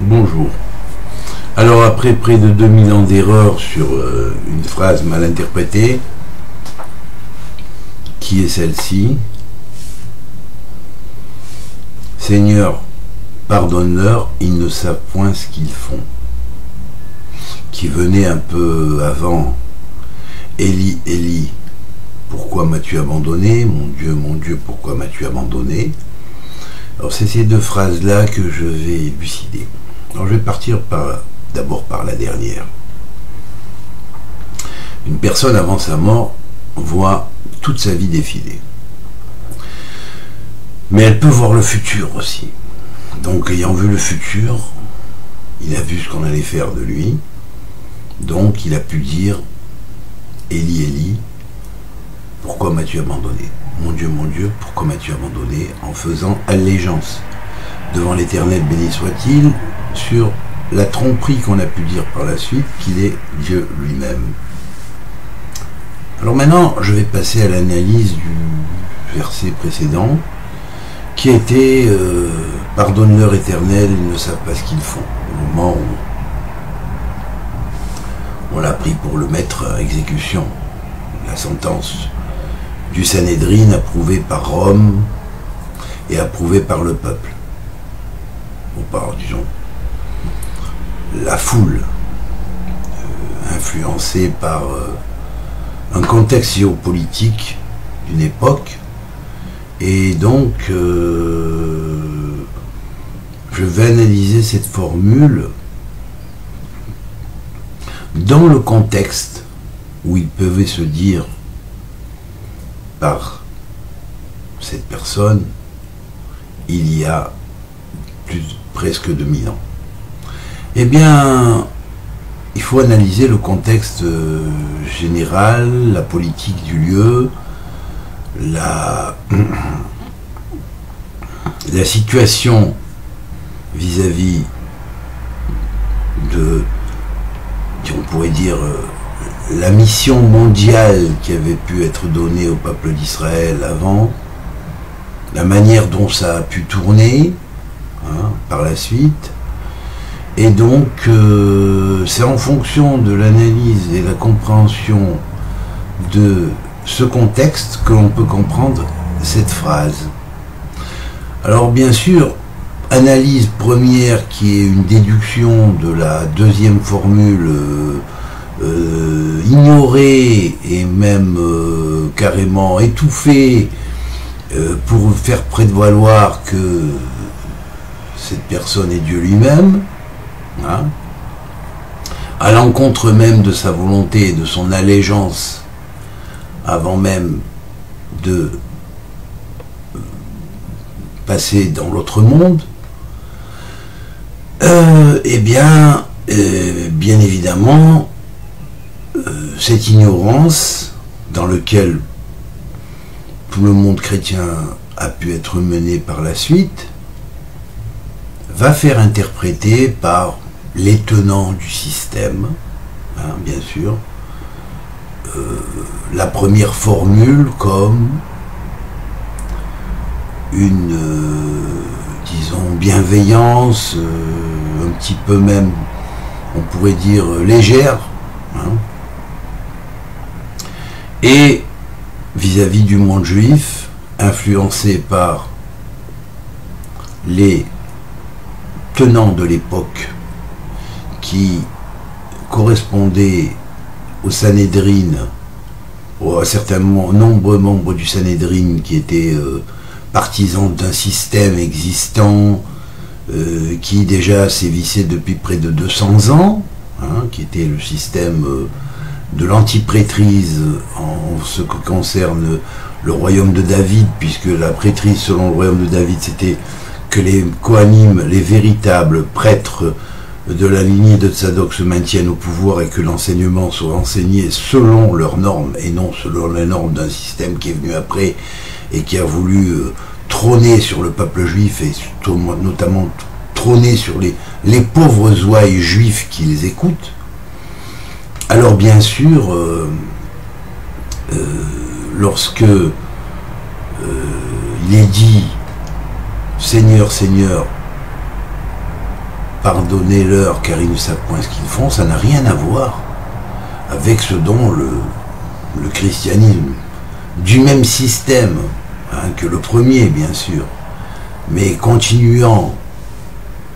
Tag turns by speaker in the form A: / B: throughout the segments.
A: Bonjour. Alors après près de 2000 ans d'erreur sur une phrase mal interprétée, qui est celle-ci: Seigneur, pardonne-leur, ils ne savent point ce qu'ils font. Qui venait un peu avant: Élie, Élie, pourquoi m'as-tu abandonné? Mon Dieu, pourquoi m'as-tu abandonné? Alors c'est ces deux phrases-là que je vais élucider. Alors je vais partir d'abord par la dernière. Une personne avant sa mort voit toute sa vie défiler. Mais elle peut voir le futur aussi. Donc ayant vu le futur, il a vu ce qu'on allait faire de lui. Donc il a pu dire: Élie, Élie, pourquoi m'as-tu abandonné? Mon Dieu, pourquoi m'as-tu abandonné? En faisant allégeance devant l'Éternel, béni soit-il, sur la tromperie qu'on a pu dire par la suite qu'il est Dieu lui-même. Alors maintenant, je vais passer à l'analyse du verset précédent, qui était pardonne-leur, Éternel, ils ne savent pas ce qu'ils font. Au moment où on l'a pris pour le mettre à exécution, la sentence du Sanhédrin approuvée par Rome et approuvée par le peuple, ou par, disons, la foule, influencée par un contexte géopolitique d'une époque. Et donc je vais analyser cette formule dans le contexte où il pouvait se dire par cette personne il y a presque 2000 ans. Eh bien, il faut analyser le contexte général, la politique du lieu, la situation vis-à-vis de, on pourrait dire, la mission mondiale qui avait pu être donnée au peuple d'Israël avant, la manière dont ça a pu tourner par la suite. Et donc c'est en fonction de l'analyse et la compréhension de ce contexte que l'on peut comprendre cette phrase. Alors bien sûr, analyse première qui est une déduction de la deuxième formule ignorée et même carrément étouffée pour faire prévaloir que cette personne est Dieu lui-même, à l'encontre même de sa volonté et de son allégeance avant même de passer dans l'autre monde. Bien évidemment, cette ignorance dans laquelle tout le monde chrétien a pu être mené par la suite va faire interpréter par les tenants du système, bien sûr, la première formule comme une, disons, bienveillance, un petit peu même, on pourrait dire, légère, et vis-à-vis du monde juif, influencé par les tenants de l'époque qui correspondaient au Sanhédrin, à certains nombreux membres du Sanhédrin qui étaient partisans d'un système existant qui déjà sévissait depuis près de 200 ans, qui était le système de l'antiprêtrise en ce qui concerne le royaume de David, puisque la prêtrise selon le royaume de David c'était que les Kohanim, les véritables prêtres de la lignée de Tzadok, se maintiennent au pouvoir et que l'enseignement soit enseigné selon leurs normes et non selon les normes d'un système qui est venu après et qui a voulu trôner sur le peuple juif et notamment trôner sur les pauvres ouailles juifs qui les écoutent. Alors bien sûr, lorsque il est dit Seigneur, Seigneur, pardonnez-leur car ils ne savent point ce qu'ils font, ça n'a rien à voir avec ce dont le christianisme, du même système que le premier bien sûr, mais continuant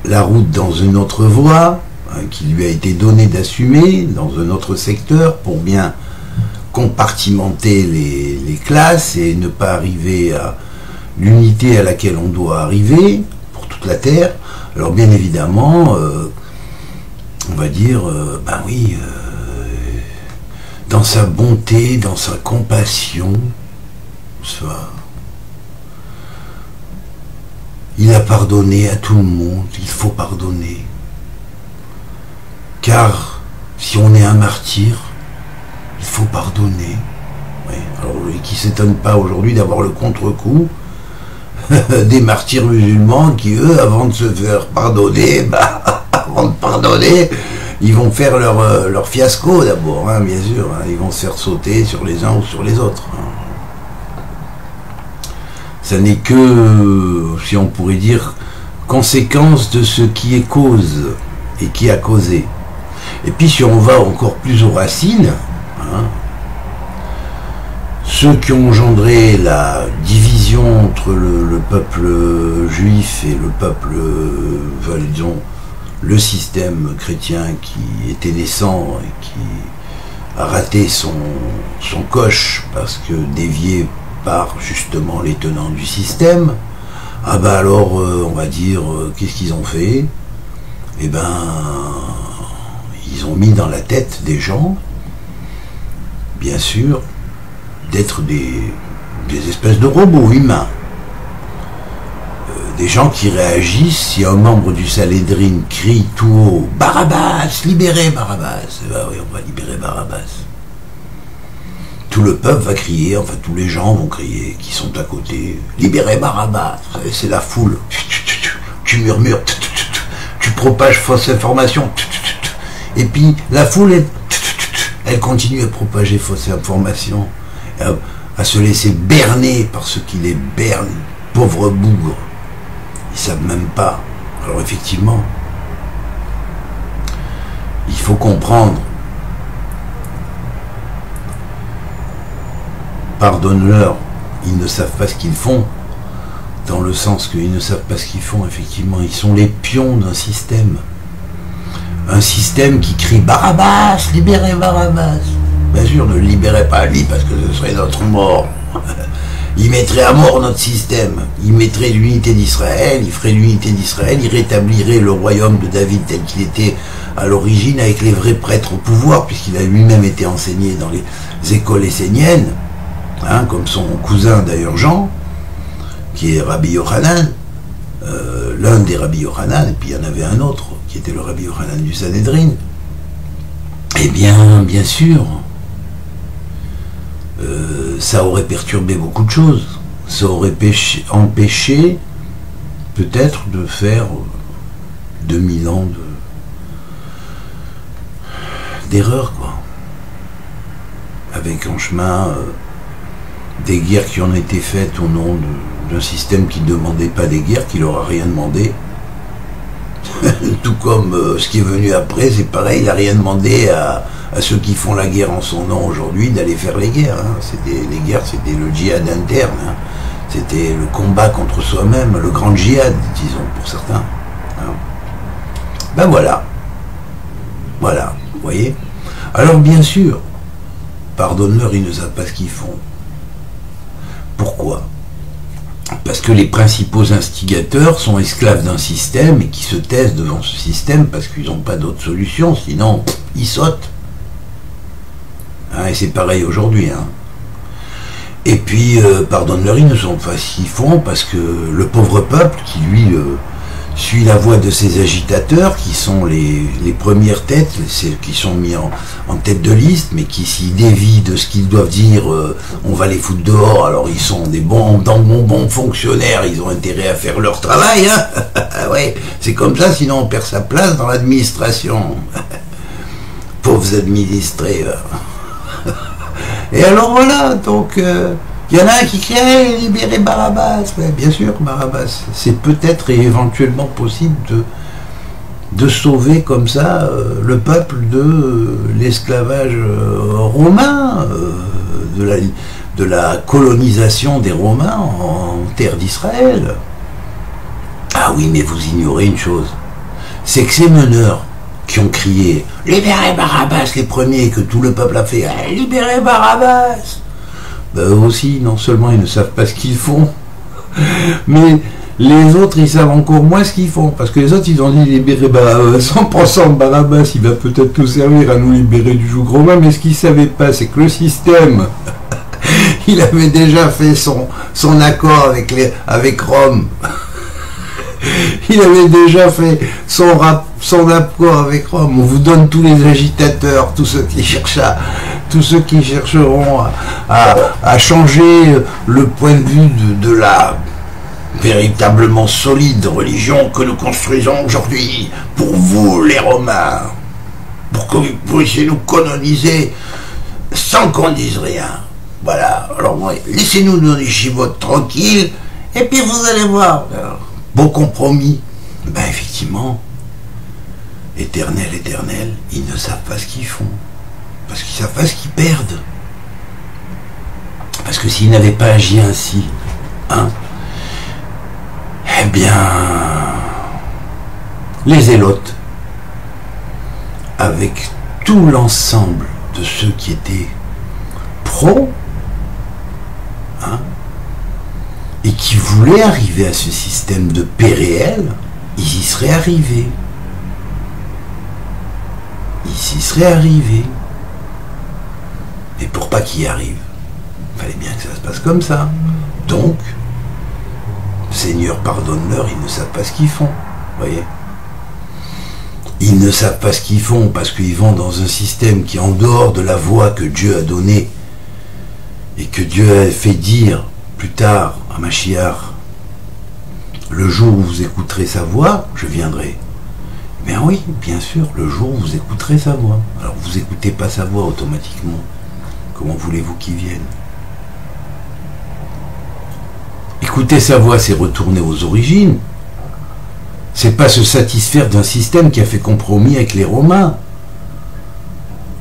A: la route dans une autre voie, qui lui a été donnée d'assumer dans un autre secteur pour bien compartimenter les classes et ne pas arriver à l'unité à laquelle on doit arriver pour toute la Terre. Alors bien évidemment, on va dire, ben oui, dans sa bonté, dans sa compassion, il a pardonné à tout le monde, il faut pardonner. Car si on est un martyr, il faut pardonner. Oui. Alors, qui ne s'étonne pas aujourd'hui d'avoir le contre-coup des martyrs musulmans qui, eux, avant de se faire pardonner, avant de pardonner, ils vont faire leur fiasco d'abord, bien sûr. Ils vont se faire sauter sur les uns ou sur les autres. Ça n'est que, si on pourrait dire, conséquence de ce qui est cause et qui a causé. Et puis si on va encore plus aux racines, ceux qui ont engendré la division entre le peuple juif et le peuple, disons, le système chrétien qui était naissant et qui a raté son coche parce que dévié par justement les tenants du système, alors on va dire, qu'est-ce qu'ils ont fait? Eh ben, ils ont mis dans la tête des gens, bien sûr, d'être des espèces de robots humains. Des gens qui réagissent si un membre du Sanhédrin crie tout haut « Barabbas, libérez Barabbas !» Eh ben oui, on va libérer Barabbas. Tout le peuple va crier, enfin tous les gens vont crier, qui sont à côté « Libérez Barabbas !» C'est la foule. Tu murmures, tu propages fausse information. Et puis la foule, elle continue à propager fausse information, à se laisser berner par ceux qui les bernent, pauvres bougres. Ils ne savent même pas. Alors effectivement, il faut comprendre. Pardonne-leur, ils ne savent pas ce qu'ils font, dans le sens qu'ils ne savent pas ce qu'ils font, effectivement. Ils sont les pions d'un système. Un système qui crie « Barabbas, libérez Barabbas !» Bien sûr, ne le libérez pas lui, parce que ce serait notre mort. Il mettrait à mort notre système. Il mettrait l'unité d'Israël, il ferait l'unité d'Israël, il rétablirait le royaume de David tel qu'il était à l'origine, avec les vrais prêtres au pouvoir, puisqu'il a lui-même été enseigné dans les écoles esséniennes, comme son cousin d'ailleurs Jean, qui est Rabbi Yochanan, l'un des Rabbi Yochanan, et puis il y en avait un autre, qui était le Rabbi Yochanan du Sanhédrin. Eh bien, bien sûr, ça aurait perturbé beaucoup de choses. Ça aurait empêché peut-être de faire 2000 ans d'erreur, quoi. Avec en chemin des guerres qui ont été faites au nom d'un système qui ne demandait pas des guerres, qui leur a rien demandé. Tout comme ce qui est venu après, c'est pareil, il n'a rien demandé à ceux qui font la guerre en son nom aujourd'hui d'aller faire les guerres. Les guerres, c'était le djihad interne. C'était le combat contre soi-même, le grand djihad, disons, pour certains. Ben voilà. Voilà, vous voyez. Alors bien sûr, pardonne-leur, ils ne savent pas ce qu'ils font. Pourquoi ? Parce que les principaux instigateurs sont esclaves d'un système et qui se taisent devant ce système parce qu'ils n'ont pas d'autre solution, sinon ils sautent. Et c'est pareil aujourd'hui. Et puis, pardonne-leur, ils ne sont pas ce qu'ils font parce que le pauvre peuple qui, lui, suit la voie de ces agitateurs qui sont les premières têtes, qui sont mis en tête de liste, mais qui s'y dévient de ce qu'ils doivent dire, on va les foutre dehors, alors ils sont des bons fonctionnaires, ils ont intérêt à faire leur travail, ouais, c'est comme ça, sinon on perd sa place dans l'administration. Pauvres administrés. Et alors voilà, donc il y en a un qui crie hey, libérer Barabbas. Ouais, bien sûr, Barabbas. C'est peut-être et éventuellement possible de sauver comme ça le peuple de l'esclavage romain, de la colonisation des Romains en terre d'Israël. Ah oui, mais vous ignorez une chose, c'est que ces meneurs qui ont crié « Libérez Barabbas » les premiers, que tout le peuple a fait « Libérez Barabbas », ben eux aussi, non seulement ils ne savent pas ce qu'ils font, mais les autres, ils savent encore moins ce qu'ils font, parce que les autres, ils ont dit libérer Barabbas, 100% Barabbas, il va peut-être nous servir à nous libérer du joug romain, mais ce qu'ils ne savaient pas, c'est que le système, il avait déjà fait son accord avec Rome. Il avait déjà fait son accord avec Rome. On vous donne tous les agitateurs, tous ceux qui chercheront à changer le point de vue de la véritablement solide religion que nous construisons aujourd'hui pour vous les Romains, pour que vous puissiez nous coloniser sans qu'on dise rien. Voilà, alors laissez-nous dans les chivotes tranquilles et puis vous allez voir. Alors, beau compromis. Ben effectivement, éternel, ils ne savent pas ce qu'ils font, parce qu'ils savent pas ce qu'ils perdent. Parce que s'ils n'avaient pas agi ainsi, hein, eh bien, les Zélotes, avec tout l'ensemble de ceux qui étaient pro, hein, et qui voulaient arriver à ce système de paix réel, ils y seraient arrivés. Ils y seraient arrivés. Et pour pas qu'ils y arrivent, il fallait bien que ça se passe comme ça. Donc, Seigneur, pardonne-leur, ils ne savent pas ce qu'ils font. Voyez ? Ils ne savent pas ce qu'ils font parce qu'ils vont dans un système qui est en dehors de la voie que Dieu a donnée et que Dieu a fait dire plus tard à Mashiach, le jour où vous écouterez sa voix, je viendrai. Ben oui, bien sûr, le jour où vous écouterez sa voix. Alors vous n'écoutez pas sa voix automatiquement. Comment voulez-vous qu'il vienne? Écouter sa voix, c'est retourner aux origines. C'est pas se satisfaire d'un système qui a fait compromis avec les Romains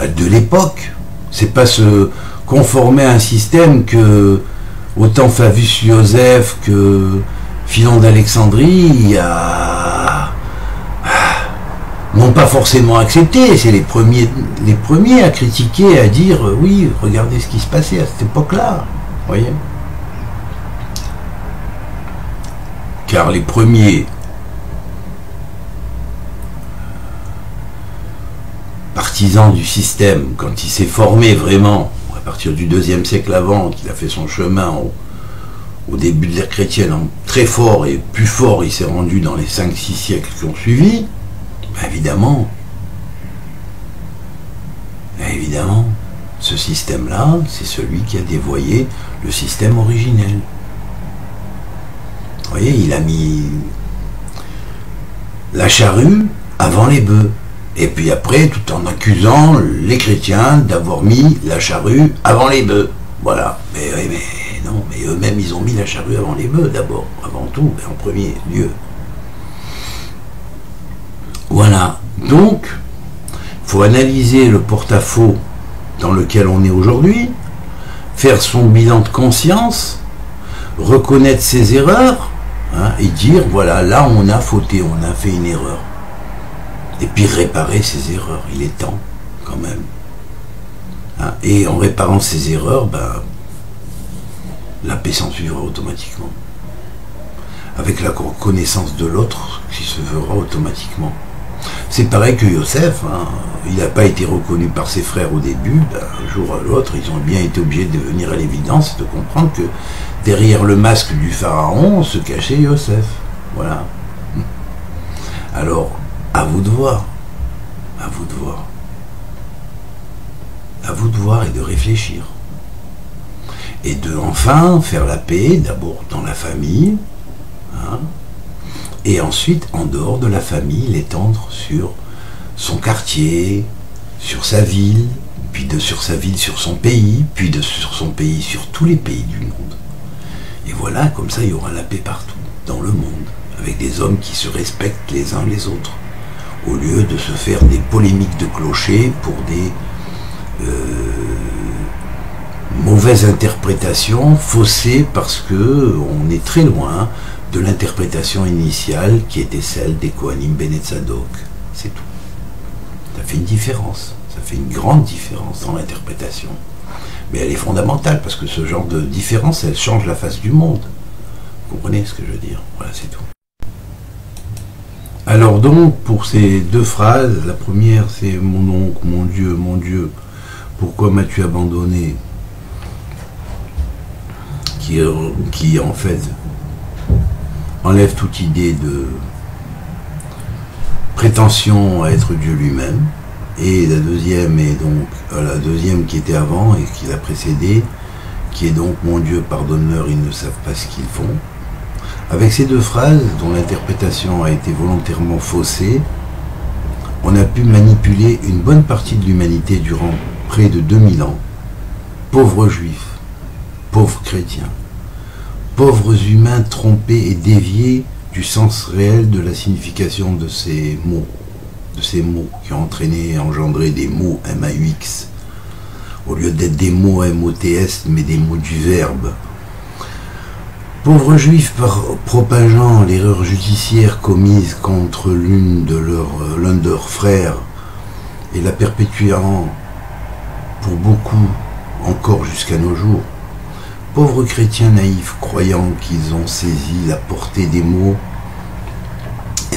A: de l'époque. C'est pas se conformer à un système que autant Flavius Joseph que Philon d'Alexandrie n'ont pas forcément accepté. C'est les premiers à critiquer, à dire oui, regardez ce qui se passait à cette époque-là. Voyez. Car les premiers partisans du système, quand il s'est formé vraiment, à partir du 2e siècle avant, qu'il a fait son chemin au début de l'ère chrétienne, très fort et plus fort, il s'est rendu dans les 5-6 siècles qui ont suivi, ben évidemment, ce système-là, c'est celui qui a dévoyé le système originel. Vous voyez, il a mis la charrue avant les bœufs. Et puis après, tout en accusant les chrétiens d'avoir mis la charrue avant les bœufs. Voilà. Mais non, mais eux-mêmes, ils ont mis la charrue avant les bœufs d'abord, avant tout, et en premier lieu. Voilà. Donc, il faut analyser le porte-à-faux dans lequel on est aujourd'hui, faire son bilan de conscience, reconnaître ses erreurs, hein, et dire, voilà, là on a fauté, on a fait une erreur. Et puis réparer ses erreurs, il est temps, quand même. Hein, et en réparant ses erreurs, ben, la paix s'en suivra automatiquement. Avec la reconnaissance de l'autre, qui se fera automatiquement. C'est pareil que Yosef, hein, il n'a pas été reconnu par ses frères au début, ben, un jour à l'autre, ils ont bien été obligés de venir à l'évidence et de comprendre que derrière le masque du pharaon se cachait Yosef. Voilà. Alors, à vous de voir. À vous de voir. À vous de voir et de réfléchir. Et de enfin faire la paix, d'abord dans la famille, hein, et ensuite, en dehors de la famille, l'étendre sur son quartier, sur sa ville, puis sur sa ville, sur son pays, puis sur son pays, sur tous les pays du monde. Et voilà, comme ça, il y aura la paix partout, dans le monde, avec des hommes qui se respectent les uns les autres. au lieu de se faire des polémiques de clocher pour des mauvaises interprétations faussées, parce que on est très loin de l'interprétation initiale qui était celle des Kohanim Ben Tzadok. C'est tout. Ça fait une différence, ça fait une grande différence dans l'interprétation. Mais elle est fondamentale, parce que ce genre de différence, elle change la face du monde. Vous comprenez ce que je veux dire? Voilà, c'est tout. Alors donc, pour ces deux phrases, la première c'est « Mon oncle, mon Dieu, pourquoi m'as-tu abandonné ?» qui en fait enlève toute idée de prétention à être Dieu lui-même. Et la deuxième est donc la deuxième qui était avant et qui l'a précédée, qui est donc « Mon Dieu, pardonne-leur, ils ne savent pas ce qu'ils font ». Avec ces deux phrases, dont l'interprétation a été volontairement faussée, on a pu manipuler une bonne partie de l'humanité durant près de 2000 ans. Pauvres juifs, pauvres chrétiens, pauvres humains trompés et déviés du sens réel de la signification de ces mots qui ont entraîné et engendré des mots M-A-U-X, au lieu d'être des mots M-O-T-S, mais des mots du verbe. Pauvres juifs propageant l'erreur judiciaire commise contre l'un de leurs frères et la perpétuant pour beaucoup encore jusqu'à nos jours. Pauvres chrétiens naïfs croyant qu'ils ont saisi la portée des mots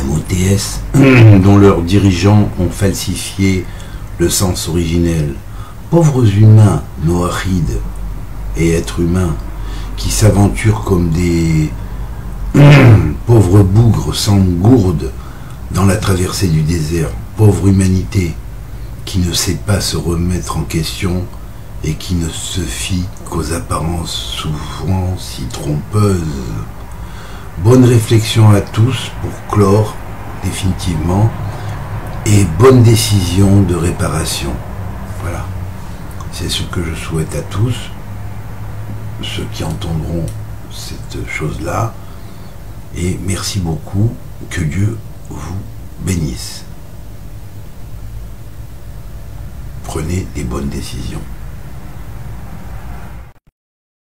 A: MOTS dont leurs dirigeants ont falsifié le sens originel. Pauvres humains noachides et êtres humains qui s'aventurent comme des pauvres bougres sans gourde dans la traversée du désert. Pauvre humanité qui ne sait pas se remettre en question et qui ne se fie qu'aux apparences souvent si trompeuses. Bonne réflexion à tous pour clore définitivement et bonne décision de réparation. Voilà, c'est ce que je souhaite à tous, ceux qui entendront cette chose-là, et merci beaucoup, que Dieu vous bénisse. Prenez des bonnes décisions.